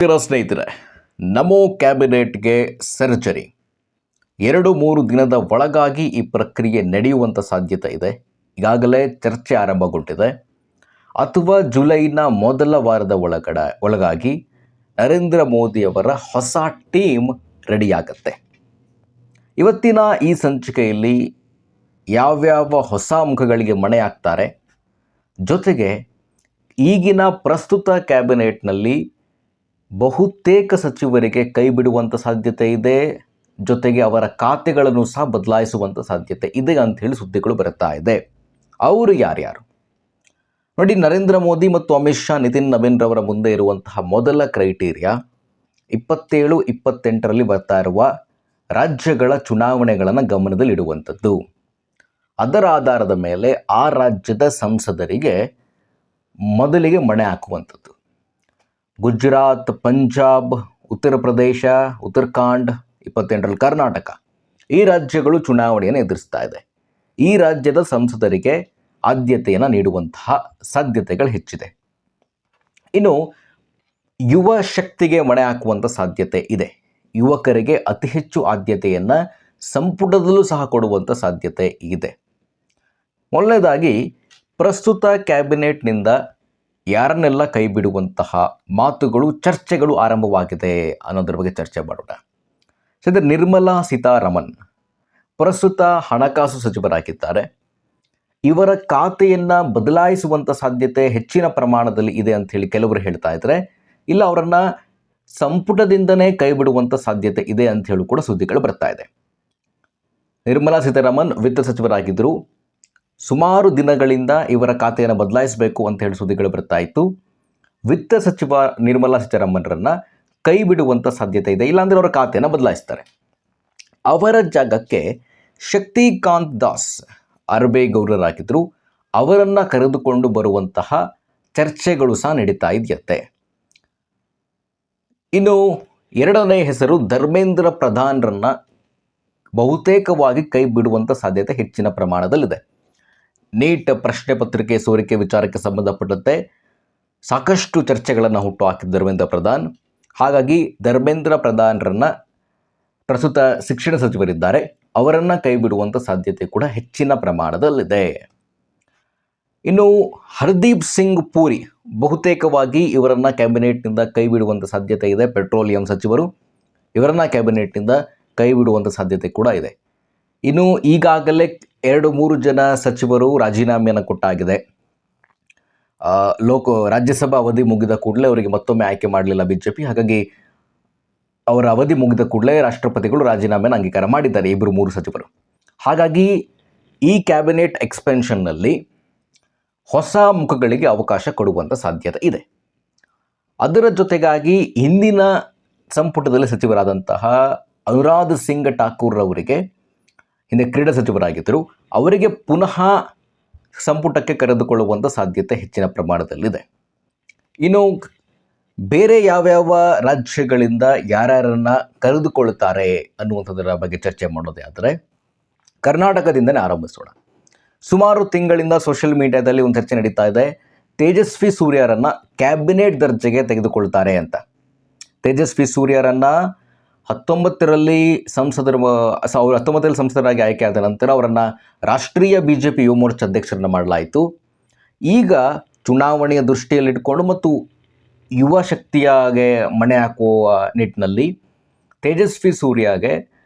ಸ್ನೇಹಿತರೆ, ನಮೋ ಕ್ಯಾಬಿನೆಟ್ಗೆ ಸರ್ಜರಿ 2-3 ದಿನದ ಒಳಗಾಗಿ ಈ ಪ್ರಕ್ರಿಯೆ ನಡೆಯುವಂಥ ಸಾಧ್ಯತೆ ಇದೆ. ಈಗಾಗಲೇ ಚರ್ಚೆ ಆರಂಭಗೊಂಡಿದೆ. ಅಥವಾ ಜುಲೈನ ಮೊದಲ ವಾರದ ಒಳಗಾಗಿ ನರೇಂದ್ರ ಮೋದಿಯವರ ಹೊಸ ಟೀಮ್ ರೆಡಿಯಾಗತ್ತೆ. ಇವತ್ತಿನ ಈ ಸಂಚಿಕೆಯಲ್ಲಿ ಯಾವ್ಯಾವ ಹೊಸ ಮುಖಗಳಿಗೆ ಮಣೆ ಹಾಕ್ತಾರೆ, ಜೊತೆಗೆ ಈಗಿನ ಪ್ರಸ್ತುತ ಕ್ಯಾಬಿನೆಟ್ನಲ್ಲಿ ಬಹುತೇಕ ಸಚಿವರಿಗೆ ಕೈ ಬಿಡುವಂಥ ಸಾಧ್ಯತೆ ಇದೆ, ಜೊತೆಗೆ ಅವರ ಖಾತೆಗಳನ್ನು ಸಹ ಬದಲಾಯಿಸುವಂಥ ಸಾಧ್ಯತೆ ಇದೆ ಅಂತ ಹೇಳಿ ಸುದ್ದಿಗಳು ಬರುತ್ತಾ ಇದೆ. ಅವರು ಯಾರ್ಯಾರು ನೋಡಿ, ನರೇಂದ್ರ ಮೋದಿ ಮತ್ತು ಅಮಿತ್ ಶಾ, ನಿತಿನ್ ನವೀನ್ ರವರ ಮುಂದೆ ಇರುವಂತಹ ಮೊದಲ ಕ್ರೈಟೀರಿಯಾ 27-28ರಲ್ಲಿ ಬರ್ತಾ ಇರುವ ರಾಜ್ಯಗಳ ಚುನಾವಣೆಗಳನ್ನು ಗಮನದಲ್ಲಿಡುವಂಥದ್ದು. ಅದರ ಆಧಾರದ ಮೇಲೆ ಆ ರಾಜ್ಯದ ಸಂಸದರಿಗೆ ಮೊದಲಿಗೆ ಮಣೆ ಹಾಕುವಂಥದ್ದು. ಗುಜರಾತ್, ಪಂಜಾಬ್, ಉತ್ತರ ಪ್ರದೇಶ, ಉತ್ತರಾಖಂಡ್, 28ರಲ್ಲಿ ಕರ್ನಾಟಕ, ಈ ರಾಜ್ಯಗಳು ಚುನಾವಣೆಯನ್ನು ಎದುರಿಸ್ತಾ ಇದೆ. ಈ ರಾಜ್ಯದ ಸಂಸದರಿಗೆ ಆದ್ಯತೆಯನ್ನು ನೀಡುವಂತಹ ಸಾಧ್ಯತೆಗಳು ಹೆಚ್ಚಿದೆ. ಇನ್ನು ಯುವ ಶಕ್ತಿಗೆ ಮಣೆ ಹಾಕುವಂಥ ಸಾಧ್ಯತೆ ಇದೆ. ಯುವಕರಿಗೆ ಅತಿ ಹೆಚ್ಚು ಆದ್ಯತೆಯನ್ನು ಸಂಪುಟದಲ್ಲೂ ಸಹ ಕೊಡುವಂಥ ಸಾಧ್ಯತೆ ಇದೆ. ಮೊದಲನೇದಾಗಿ ಪ್ರಸ್ತುತ ಕ್ಯಾಬಿನೆಟ್ನಿಂದ ಯಾರನ್ನೆಲ್ಲ ಕೈ ಬಿಡುವಂತಹ ಮಾತುಗಳು, ಚರ್ಚೆಗಳು ಆರಂಭವಾಗಿದೆ ಅನ್ನೋದ್ರ ಬಗ್ಗೆ ಚರ್ಚೆ ಮಾಡೋಣ. ಸದ್ಯ ನಿರ್ಮಲಾ ಸೀತಾರಾಮನ್ ಪ್ರಸ್ತುತ ಹಣಕಾಸು ಸಚಿವರಾಗಿದ್ದಾರೆ. ಇವರ ಖಾತೆಯನ್ನು ಬದಲಾಯಿಸುವಂಥ ಸಾಧ್ಯತೆ ಹೆಚ್ಚಿನ ಪ್ರಮಾಣದಲ್ಲಿ ಇದೆ ಅಂತ ಹೇಳಿ ಕೆಲವರು ಹೇಳ್ತಾ ಇದ್ದಾರೆ. ಇಲ್ಲ, ಅವರನ್ನು ಸಂಪುಟದಿಂದನೇ ಕೈ ಬಿಡುವಂಥ ಸಾಧ್ಯತೆ ಇದೆ ಅಂತ ಹೇಳಿ ಕೂಡ ಸುದ್ದಿಗಳು ಬರ್ತಾ ಇದೆ. ನಿರ್ಮಲಾ ಸೀತಾರಾಮನ್ ವಿತ್ತ ಸಚಿವರಾಗಿದ್ದರು. ಸುಮಾರು ದಿನಗಳಿಂದ ಇವರ ಖಾತೆಯನ್ನು ಬದಲಾಯಿಸಬೇಕು ಅಂತ ಹೇಳಿ ಸುದ್ದಿಗಳು ಬರ್ತಾ ಇತ್ತು. ವಿತ್ತ ಸಚಿವ ನಿರ್ಮಲಾ ಸೀತಾರಾಮನ್ರನ್ನು ಕೈ ಬಿಡುವಂಥ ಸಾಧ್ಯತೆ ಇದೆ, ಇಲ್ಲಾಂದರೆ ಅವರ ಖಾತೆಯನ್ನು ಬದಲಾಯಿಸ್ತಾರೆ. ಅವರ ಜಾಗಕ್ಕೆ ಶಕ್ತಿಕಾಂತ್ ದಾಸ್ ಅರ್ಬೇಗೌಡರಾಗಿದ್ದರು. ಅವರನ್ನು ಕರೆದುಕೊಂಡು ಬರುವಂತಹ ಚರ್ಚೆಗಳು ಸಹ ನಡೀತಾ ಇದೆಯಂತೆ. ಇನ್ನು ಎರಡನೇ ಹೆಸರು ಧರ್ಮೇಂದ್ರ ಪ್ರಧಾನ್ರನ್ನು ಬಹುತೇಕವಾಗಿ ಕೈ ಬಿಡುವಂಥ ಸಾಧ್ಯತೆ ಹೆಚ್ಚಿನ ಪ್ರಮಾಣದಲ್ಲಿದೆ. ನೀಟ್ ಪ್ರಶ್ನೆ ಪತ್ರಿಕೆ ಸೋರಿಕೆ ವಿಚಾರಕ್ಕೆ ಸಂಬಂಧಪಟ್ಟಂತೆ ಸಾಕಷ್ಟು ಚರ್ಚೆಗಳನ್ನು ಹುಟ್ಟು ಹಾಕಿದ ಧರ್ಮೇಂದ್ರ ಪ್ರಧಾನ್. ಹಾಗಾಗಿ ಧರ್ಮೇಂದ್ರ ಪ್ರಧಾನ್ರನ್ನು ಪ್ರಸ್ತುತ ಶಿಕ್ಷಣ ಸಚಿವರಿದ್ದಾರೆ, ಅವರನ್ನು ಕೈ ಬಿಡುವಂಥ ಸಾಧ್ಯತೆ ಕೂಡ ಹೆಚ್ಚಿನ ಪ್ರಮಾಣದಲ್ಲಿದೆ. ಇನ್ನು ಹರ್ದೀಪ್ ಸಿಂಗ್ ಪೂರಿ ಬಹುತೇಕವಾಗಿ ಇವರನ್ನು ಕ್ಯಾಬಿನೆಟ್ನಿಂದ ಕೈ ಬಿಡುವಂಥ ಸಾಧ್ಯತೆ ಇದೆ. ಪೆಟ್ರೋಲಿಯಂ ಸಚಿವರು, ಇವರನ್ನು ಕ್ಯಾಬಿನೆಟ್ನಿಂದ ಕೈ ಬಿಡುವಂಥ ಸಾಧ್ಯತೆ ಕೂಡ ಇದೆ. ಇನ್ನು ಈಗಾಗಲೇ 2-3 ಜನ ಸಚಿವರು ರಾಜೀನಾಮೆಯನ್ನು ಕೊಟ್ಟಾಗಿದೆ. ರಾಜ್ಯಸಭಾ ಅವಧಿ ಮುಗಿದ ಕೂಡಲೇ ಅವರಿಗೆ ಮತ್ತೊಮ್ಮೆ ಆಯ್ಕೆ ಮಾಡಲಿಲ್ಲ ಬಿಜೆಪಿ. ಹಾಗಾಗಿ ಅವರ ಅವಧಿ ಮುಗಿದ ಕೂಡಲೇ ರಾಷ್ಟ್ರಪತಿಗಳು ರಾಜೀನಾಮೆಯನ್ನು ಅಂಗೀಕಾರ ಮಾಡಿದ್ದಾರೆ 2-3 ಸಚಿವರು. ಹಾಗಾಗಿ ಈ ಕ್ಯಾಬಿನೆಟ್ ಎಕ್ಸ್ಪೆನ್ಷನ್ನಲ್ಲಿ ಹೊಸ ಮುಖಗಳಿಗೆ ಅವಕಾಶ ಕೊಡುವಂಥ ಸಾಧ್ಯತೆ ಇದೆ. ಅದರ ಜೊತೆಗಾಗಿ ಹಿಂದಿನ ಸಂಪುಟದಲ್ಲಿ ಸಚಿವರಾದಂತಹ ಅನುರಾಗ್ ಸಿಂಗ್ ಠಾಕೂರ್ ಅವರಿಗೆ, ಹಿಂದೆ ಕ್ರೀಡಾ ಸಚಿವರಾಗಿದ್ದರು, ಅವರಿಗೆ ಪುನಃ ಸಂಪುಟಕ್ಕೆ ಕರೆದುಕೊಳ್ಳುವಂಥ ಸಾಧ್ಯತೆ ಹೆಚ್ಚಿನ ಪ್ರಮಾಣದಲ್ಲಿದೆ. ಇನ್ನು ಬೇರೆ ಯಾವ್ಯಾವ ರಾಜ್ಯಗಳಿಂದ ಯಾರ್ಯಾರನ್ನು ಕರೆದುಕೊಳ್ಳುತ್ತಾರೆ ಅನ್ನುವಂಥದ್ದರ ಬಗ್ಗೆ ಚರ್ಚೆ ಮಾಡೋದೇ ಆದರೆ ಕರ್ನಾಟಕದಿಂದನೇ ಆರಂಭಿಸೋಣ. ಸುಮಾರು ತಿಂಗಳಿಂದ ಸೋಷಿಯಲ್ ಮೀಡಿಯಾದಲ್ಲಿ ಒಂದು ಚರ್ಚೆ ನಡೀತಾ ಇದೆ. ತೇಜಸ್ವಿ ಸೂರ್ಯರನ್ನು ಕ್ಯಾಬಿನೆಟ್ ದರ್ಜೆಗೆ ತೆಗೆದುಕೊಳ್ತಾರೆ ಅಂತ. ತೇಜಸ್ವಿ ಸೂರ್ಯರನ್ನು 19ರಲ್ಲಿ ಸಂಸದರಾಗಿ ಆಯ್ಕೆ ಆದ ನಂತರ ಅವರನ್ನು ರಾಷ್ಟ್ರೀಯ ಬಿಜೆಪಿ ಯುವ ಮೋರ್ಚಾ ಅಧ್ಯಕ್ಷರನ್ನು ಮಾಡಲಾಯಿತು. ಈಗ ಚುನಾವಣೆಯ ದೃಷ್ಟಿಯಲ್ಲಿಟ್ಟುಕೊಂಡು ಮತ್ತು ಯುವ ಶಕ್ತಿಯಾಗೆ ಮಣೆ ಹಾಕುವ ನಿಟ್ಟಿನಲ್ಲಿ ತೇಜಸ್ವಿ ಸೂರ್ಯಗೆ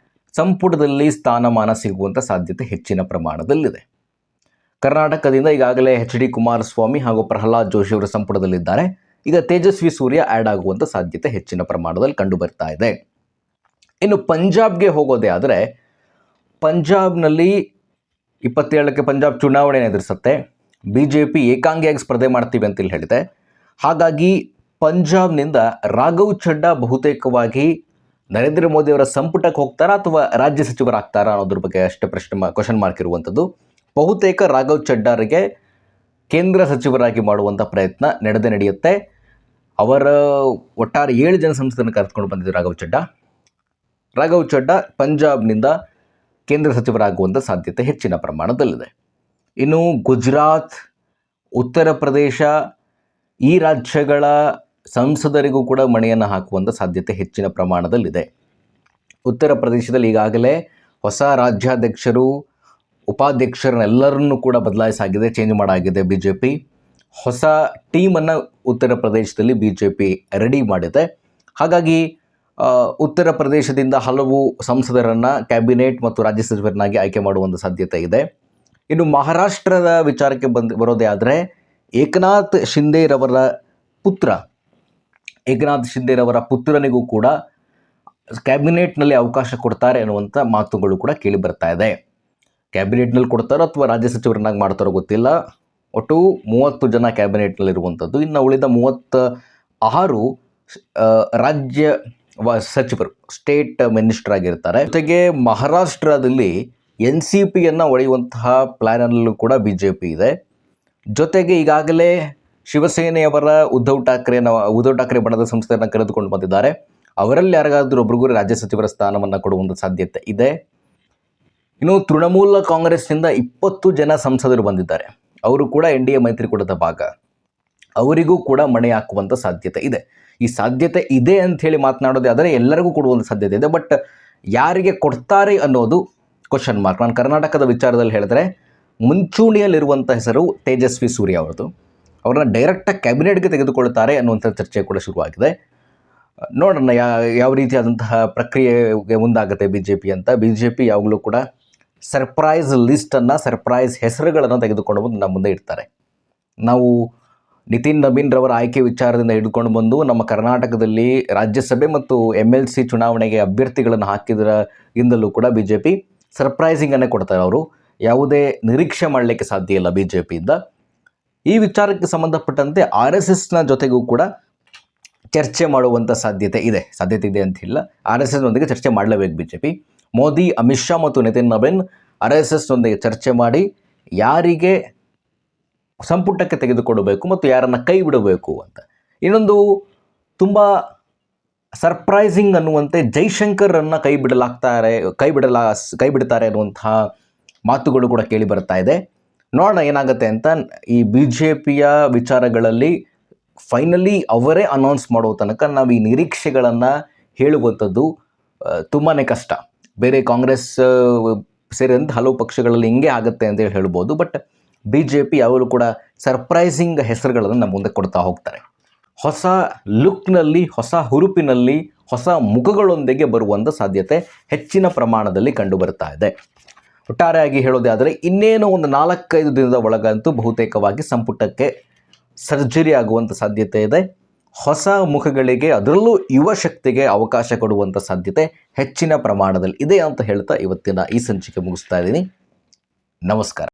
ಸಂಪುಟದಲ್ಲಿ ಸ್ಥಾನಮಾನ ಸಿಗುವಂಥ ಸಾಧ್ಯತೆ ಹೆಚ್ಚಿನ ಪ್ರಮಾಣದಲ್ಲಿದೆ. ಕರ್ನಾಟಕದಿಂದ ಈಗಾಗಲೇ HD ಕುಮಾರಸ್ವಾಮಿ ಹಾಗೂ ಪ್ರಹ್ಲಾದ್ ಜೋಶಿ ಅವರು ಸಂಪುಟದಲ್ಲಿದ್ದಾರೆ. ಈಗ ತೇಜಸ್ವಿ ಸೂರ್ಯ ಆ್ಯಡ್ ಆಗುವಂಥ ಸಾಧ್ಯತೆ ಹೆಚ್ಚಿನ ಪ್ರಮಾಣದಲ್ಲಿ ಕಂಡು ಬರ್ತಾ ಇದೆ. ಇನ್ನು ಪಂಜಾಬ್ಗೆ ಹೋಗೋದೇ ಆದರೆ ಪಂಜಾಬ್ನಲ್ಲಿ 27ಕ್ಕೆ ಪಂಜಾಬ್ ಚುನಾವಣೆ ಎದುರಿಸುತ್ತೆ. BJP ಏಕಾಂಗಿಯಾಗಿ ಸ್ಪರ್ಧೆ ಮಾಡ್ತೀವಿ ಅಂತೇಳಿ ಹೇಳಿದೆ. ಹಾಗಾಗಿ ಪಂಜಾಬ್ನಿಂದ ರಾಘವ್ ಚಡ್ಡಾ ಬಹುತೇಕವಾಗಿ ನರೇಂದ್ರ ಮೋದಿಯವರ ಸಂಪುಟಕ್ಕೆ ಹೋಗ್ತಾರಾ ಅಥವಾ ರಾಜ್ಯ ಸಚಿವರಾಗ್ತಾರಾ ಅನ್ನೋದ್ರ ಬಗ್ಗೆ ಅಷ್ಟೇ ಕ್ವಶನ್ ಮಾರ್ಕ್ ಇರುವಂಥದ್ದು. ಬಹುತೇಕ ರಾಘವ್ ಚಡ್ಡಾರಿಗೆ ಕೇಂದ್ರ ಸಚಿವರಾಗಿ ಮಾಡುವಂಥ ಪ್ರಯತ್ನ ನಡೆಯುತ್ತೆ. ಅವರ ಒಟ್ಟಾರೆ 7 ಜನ ಸಂಸದರನ್ನು ಕರೆದುಕೊಂಡು ಬಂದಿದ್ದು ರಾಘವ್ ಚಡ್ಡಾ ಪಂಜಾಬ್ನಿಂದ ಕೇಂದ್ರ ಸಚಿವರಾಗುವಂಥ ಸಾಧ್ಯತೆ ಹೆಚ್ಚಿನ ಪ್ರಮಾಣದಲ್ಲಿದೆ. ಇನ್ನು ಗುಜರಾತ್, ಉತ್ತರ ಪ್ರದೇಶ ಈ ರಾಜ್ಯಗಳ ಸಂಸದರಿಗೂ ಕೂಡ ಮಣೆಯನ್ನು ಹಾಕುವಂಥ ಸಾಧ್ಯತೆ ಹೆಚ್ಚಿನ ಪ್ರಮಾಣದಲ್ಲಿದೆ. ಉತ್ತರ ಪ್ರದೇಶದಲ್ಲಿ ಈಗಾಗಲೇ ಹೊಸ ರಾಜ್ಯಾಧ್ಯಕ್ಷರು, ಉಪಾಧ್ಯಕ್ಷರನ್ನೆಲ್ಲರನ್ನೂ ಕೂಡ ಬದಲಾಯಿಸಾಗಿದೆ, ಚೇಂಜ್ ಮಾಡಾಗಿದೆ BJP. ಹೊಸ ಟೀಮನ್ನು ಉತ್ತರ ಪ್ರದೇಶದಲ್ಲಿ BJP ರೆಡಿ ಮಾಡಿದೆ. ಹಾಗಾಗಿ ಉತ್ತರ ಪ್ರದೇಶದಿಂದ ಹಲವು ಸಂಸದರನ್ನು ಕ್ಯಾಬಿನೆಟ್ ಮತ್ತು ರಾಜ್ಯ ಸಚಿವರನ್ನಾಗಿ ಆಯ್ಕೆ ಮಾಡುವಂಥ ಸಾಧ್ಯತೆ ಇದೆ. ಇನ್ನು ಮಹಾರಾಷ್ಟ್ರದ ವಿಚಾರಕ್ಕೆ ಬರೋದೇ ಆದರೆ ಏಕನಾಥ್ ಶಿಂದೆರವರ ಪುತ್ರನಿಗೂ ಕೂಡ ಕ್ಯಾಬಿನೆಟ್ನಲ್ಲಿ ಅವಕಾಶ ಕೊಡ್ತಾರೆ ಅನ್ನುವಂಥ ಮಾತುಗಳು ಕೂಡ ಕೇಳಿ ಬರ್ತಾ ಇದೆ. ಕ್ಯಾಬಿನೆಟ್ನಲ್ಲಿ ಕೊಡ್ತಾರೋ ಅಥವಾ ರಾಜ್ಯ ಸಚಿವರನ್ನಾಗಿ ಮಾಡ್ತಾರೋ ಗೊತ್ತಿಲ್ಲ. ಒಟ್ಟು 30 ಜನ ಕ್ಯಾಬಿನೆಟ್ನಲ್ಲಿರುವಂಥದ್ದು. ಇನ್ನು ಉಳಿದ 36 ರಾಜ್ಯ ಸಚಿವರು, ಸ್ಟೇಟ್ ಮಿನಿಸ್ಟರ್ ಆಗಿರ್ತಾರೆ. ಜೊತೆಗೆ ಮಹಾರಾಷ್ಟ್ರದಲ್ಲಿ NCPಯನ್ನು ಒಡೆಯುವಂತಹ ಪ್ಲ್ಯಾನಲ್ಲೂ ಕೂಡ BJP ಇದೆ. ಜೊತೆಗೆ ಈಗಾಗಲೇ ಶಿವಸೇನೆಯವರ ಉದ್ಧವ್ ಠಾಕ್ರೆ ಬಣದ ಸಂಸ್ಥೆಯನ್ನು ಕರೆದುಕೊಂಡು ಬಂದಿದ್ದಾರೆ. ಅವರಲ್ಲಿ ಯಾರಿಗಾದ್ರೂ ಒಬ್ರಿಗೂ ರಾಜ್ಯ ಸಚಿವರ ಸ್ಥಾನವನ್ನು ಕೊಡುವಂಥ ಸಾಧ್ಯತೆ ಇದೆ. ಇನ್ನು ತೃಣಮೂಲ ಕಾಂಗ್ರೆಸ್ನಿಂದ 20 ಜನ ಸಂಸದರು ಬಂದಿದ್ದಾರೆ. ಅವರು ಕೂಡ NDA ಮೈತ್ರಿಕೂಟದ ಭಾಗ. ಅವರಿಗೂ ಕೂಡ ಮಣೆ ಹಾಕುವಂಥ ಸಾಧ್ಯತೆ ಇದೆ. ಈ ಸಾಧ್ಯತೆ ಇದೆ ಅಂಥೇಳಿ ಮಾತನಾಡೋದೇ ಆದರೆ ಎಲ್ಲರಿಗೂ ಕೊಡುವಂಥ ಸಾಧ್ಯತೆ ಇದೆ. ಬಟ್ ಯಾರಿಗೆ ಕೊಡ್ತಾರೆ ಅನ್ನೋದು ಕ್ವಶನ್ ಮಾರ್ಕ್. ನಾನು ಕರ್ನಾಟಕದ ವಿಚಾರದಲ್ಲಿ ಹೇಳಿದ್ರೆ ಮುಂಚೂಣಿಯಲ್ಲಿರುವಂಥ ಹೆಸರು ತೇಜಸ್ವಿ ಸೂರ್ಯ ಅವರದು. ಅವ್ರನ್ನ ಡೈರೆಕ್ಟಾಗಿ ಕ್ಯಾಬಿನೆಟ್ಗೆ ತೆಗೆದುಕೊಳ್ತಾರೆ ಅನ್ನುವಂಥ ಚರ್ಚೆ ಕೂಡ ಶುರುವಾಗಿದೆ. ನೋಡೋಣ ಯಾವ ರೀತಿಯಾದಂತಹ ಪ್ರಕ್ರಿಯೆಗೆ ಮುಂದಾಗುತ್ತೆ BJP ಅಂತ. BJP ಯಾವಾಗಲೂ ಕೂಡ ಸರ್ಪ್ರೈಸ್ ಲಿಸ್ಟನ್ನು, ಸರ್ಪ್ರೈಸ್ ಹೆಸರುಗಳನ್ನು ತೆಗೆದುಕೊಂಡು ಬಂದು ನಮ್ಮ ಮುಂದೆ ಇಡ್ತಾರೆ. ನಾವು ನಿತಿನ್ ನಬೀನ್ ರವರ ಆಯ್ಕೆ ವಿಚಾರದಿಂದ ಹಿಡ್ಕೊಂಡು ಬಂದು ನಮ್ಮ ಕರ್ನಾಟಕದಲ್ಲಿ ರಾಜ್ಯಸಭೆ ಮತ್ತು MLC ಚುನಾವಣೆಗೆ ಅಭ್ಯರ್ಥಿಗಳನ್ನು ಹಾಕಿದ್ರಿಂದಲೂ ಕೂಡ BJP ಸರ್ಪ್ರೈಸಿಂಗನ್ನೇ ಕೊಡ್ತಾರೆ. ಅವರು ಯಾವುದೇ ನಿರೀಕ್ಷೆ ಮಾಡಲಿಕ್ಕೆ ಸಾಧ್ಯ ಇಲ್ಲ BJPಯಿಂದ. ಈ ವಿಚಾರಕ್ಕೆ ಸಂಬಂಧಪಟ್ಟಂತೆ RSSನ ಜೊತೆಗೂ ಕೂಡ ಚರ್ಚೆ ಮಾಡುವಂಥ ಸಾಧ್ಯತೆ ಇದೆ ಅಂತಿಲ್ಲ. RSSನೊಂದಿಗೆ ಚರ್ಚೆ ಮಾಡಲೇಬೇಕು BJP. ಮೋದಿ, ಅಮಿತ್ ಶಾ ಮತ್ತು ನಿತಿನ್ ನಬೀನ್ RSSನೊಂದಿಗೆ ಚರ್ಚೆ ಮಾಡಿ ಯಾರಿಗೆ ಸಂಪುಟಕ್ಕೆ ತೆಗೆದುಕೊಡಬೇಕು ಮತ್ತು ಯಾರನ್ನು ಕೈ ಬಿಡಬೇಕು ಅಂತ. ಇನ್ನೊಂದು ತುಂಬ ಸರ್ಪ್ರೈಸಿಂಗ್ ಅನ್ನುವಂತೆ ಜೈಶಂಕರನ್ನು ಕೈ ಬಿಡ್ತಾರೆ ಅನ್ನುವಂತಹ ಮಾತುಗಳು ಕೂಡ ಕೇಳಿ ಬರ್ತಾ ಇದೆ. ನೋಡೋಣ ಏನಾಗುತ್ತೆ ಅಂತ. ಈ BJPಯ ವಿಚಾರಗಳಲ್ಲಿ ಫೈನಲಿ ಅವರೇ ಅನೌನ್ಸ್ ಮಾಡೋ ತನಕ ನಾವು ಈ ನಿರೀಕ್ಷೆಗಳನ್ನು ಹೇಳುವಂಥದ್ದು ತುಂಬಾ ಕಷ್ಟ. ಬೇರೆ ಕಾಂಗ್ರೆಸ್ ಸೇರಿದಂತೆ ಹಲವು ಪಕ್ಷಗಳಲ್ಲಿ ಹಿಂಗೆ ಆಗುತ್ತೆ ಅಂತೇಳಿ ಹೇಳ್ಬೋದು. ಬಟ್ BJP ಯಾವಾಗಲೂ ಕೂಡ ಸರ್ಪ್ರೈಸಿಂಗ್ ಹೆಸರುಗಳನ್ನು ನಮ್ಮ ಮುಂದೆ ಕೊಡ್ತಾ ಹೋಗ್ತಾರೆ. ಹೊಸ ಲುಕ್ನಲ್ಲಿ, ಹೊಸ ಹುರುಪಿನಲ್ಲಿ, ಹೊಸ ಮುಖಗಳೊಂದಿಗೆ ಬರುವಂಥ ಸಾಧ್ಯತೆ ಹೆಚ್ಚಿನ ಪ್ರಮಾಣದಲ್ಲಿ ಕಂಡು ಬರ್ತಾ ಇದೆ. ಒಟ್ಟಾರೆಯಾಗಿ ಹೇಳೋದೇ ಆದರೆ ಇನ್ನೇನು ಒಂದು 4-5 ದಿನದ ಒಳಗಂತೂ ಬಹುತೇಕವಾಗಿ ಸಂಪುಟಕ್ಕೆ ಸರ್ಜರಿ ಆಗುವಂಥ ಸಾಧ್ಯತೆ ಇದೆ. ಹೊಸ ಮುಖಗಳಿಗೆ, ಅದರಲ್ಲೂ ಯುವ ಶಕ್ತಿಗೆ ಅವಕಾಶ ಕೊಡುವಂಥ ಸಾಧ್ಯತೆ ಹೆಚ್ಚಿನ ಪ್ರಮಾಣದಲ್ಲಿ ಇದೆ ಅಂತ ಹೇಳ್ತಾ ಇವತ್ತಿನ ಈ ಸಂಚಿಕೆ ಮುಗಿಸ್ತಾ ಇದ್ದೀನಿ. ನಮಸ್ಕಾರ.